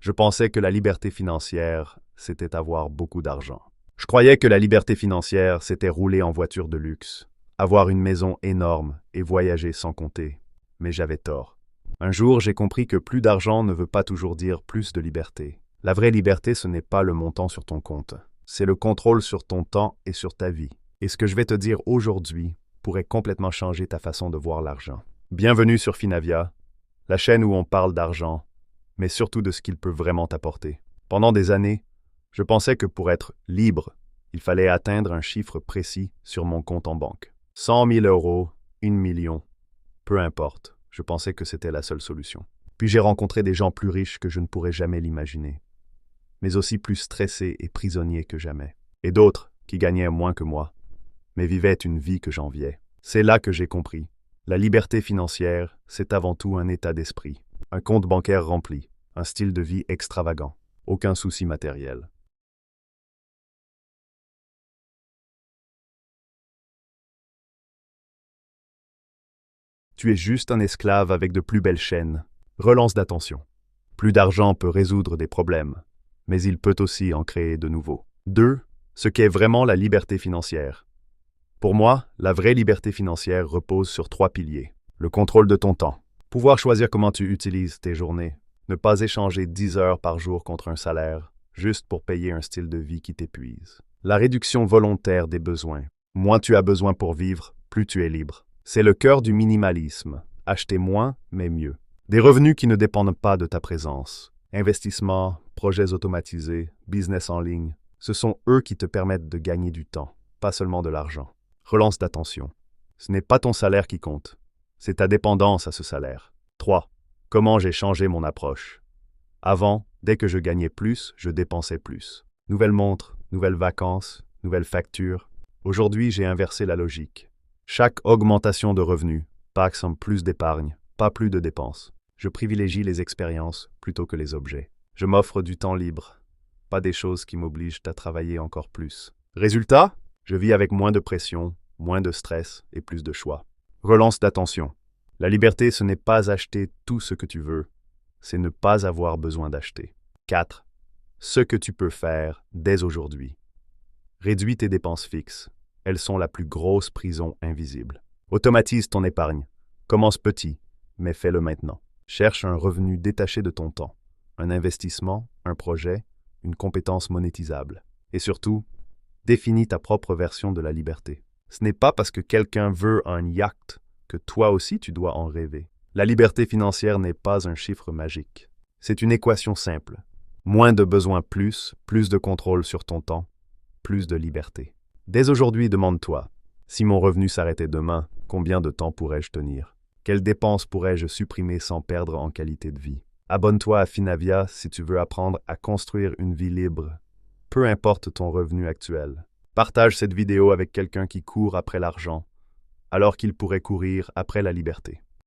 Je pensais que la liberté financière, c'était avoir beaucoup d'argent. Je croyais que la liberté financière, c'était rouler en voiture de luxe, avoir une maison énorme et voyager sans compter. Mais j'avais tort. Un jour, j'ai compris que plus d'argent ne veut pas toujours dire plus de liberté. La vraie liberté, ce n'est pas le montant sur ton compte. C'est le contrôle sur ton temps et sur ta vie. Et ce que je vais te dire aujourd'hui pourrait complètement changer ta façon de voir l'argent. Bienvenue sur Finavia, la chaîne où on parle d'argent, mais surtout de ce qu'il peut vraiment t'apporter. Pendant des années, je pensais que pour être libre, il fallait atteindre un chiffre précis sur mon compte en banque. 100 000 euros, 1 million, peu importe, je pensais que c'était la seule solution. Puis j'ai rencontré des gens plus riches que je ne pourrais jamais l'imaginer, mais aussi plus stressés et prisonniers que jamais. Et d'autres qui gagnaient moins que moi, mais vivaient une vie que j'enviais. C'est là que j'ai compris. La liberté financière, c'est avant tout un état d'esprit, un compte bancaire rempli, un style de vie extravagant, aucun souci matériel. Tu es juste un esclave avec de plus belles chaînes. Relance d'attention. Plus d'argent peut résoudre des problèmes, mais il peut aussi en créer de nouveaux. 2. Ce qu'est vraiment la liberté financière. Pour moi, la vraie liberté financière repose sur 3 piliers. Le contrôle de ton temps. Pouvoir choisir comment tu utilises tes journées. Ne pas échanger 10 heures par jour contre un salaire, juste pour payer un style de vie qui t'épuise. La réduction volontaire des besoins. Moins tu as besoin pour vivre, plus tu es libre. C'est le cœur du minimalisme. Acheter moins, mais mieux. Des revenus qui ne dépendent pas de ta présence. Investissements, projets automatisés, business en ligne. Ce sont eux qui te permettent de gagner du temps, pas seulement de l'argent. Relance d'attention. Ce n'est pas ton salaire qui compte, c'est ta dépendance à ce salaire. 3. Comment j'ai changé mon approche. Avant, dès que je gagnais plus, je dépensais plus. Nouvelle montre, nouvelles vacances, nouvelles factures. Aujourd'hui, j'ai inversé la logique. Chaque augmentation de revenus, par exemple plus d'épargne, pas plus de dépenses. Je privilégie les expériences plutôt que les objets. Je m'offre du temps libre, pas des choses qui m'obligent à travailler encore plus. Résultat, je vis avec moins de pression, moins de stress et plus de choix. Relance d'attention. La liberté, ce n'est pas acheter tout ce que tu veux, c'est ne pas avoir besoin d'acheter. 4. Ce que tu peux faire dès aujourd'hui. Réduis tes dépenses fixes. Elles sont la plus grosse prison invisible. Automatise ton épargne. Commence petit, mais fais-le maintenant. Cherche un revenu détaché de ton temps, un investissement, un projet, une compétence monétisable. Et surtout, définis ta propre version de la liberté. Ce n'est pas parce que quelqu'un veut un yacht que toi aussi tu dois en rêver. La liberté financière n'est pas un chiffre magique. C'est une équation simple. Moins de besoins plus de contrôle sur ton temps, plus de liberté. Dès aujourd'hui, demande-toi, si mon revenu s'arrêtait demain, combien de temps pourrais-je tenir? Quelles dépenses pourrais-je supprimer sans perdre en qualité de vie? Abonne-toi à Finavia si tu veux apprendre à construire une vie libre, peu importe ton revenu actuel. Partage cette vidéo avec quelqu'un qui court après l'argent, alors qu'il pourrait courir après la liberté.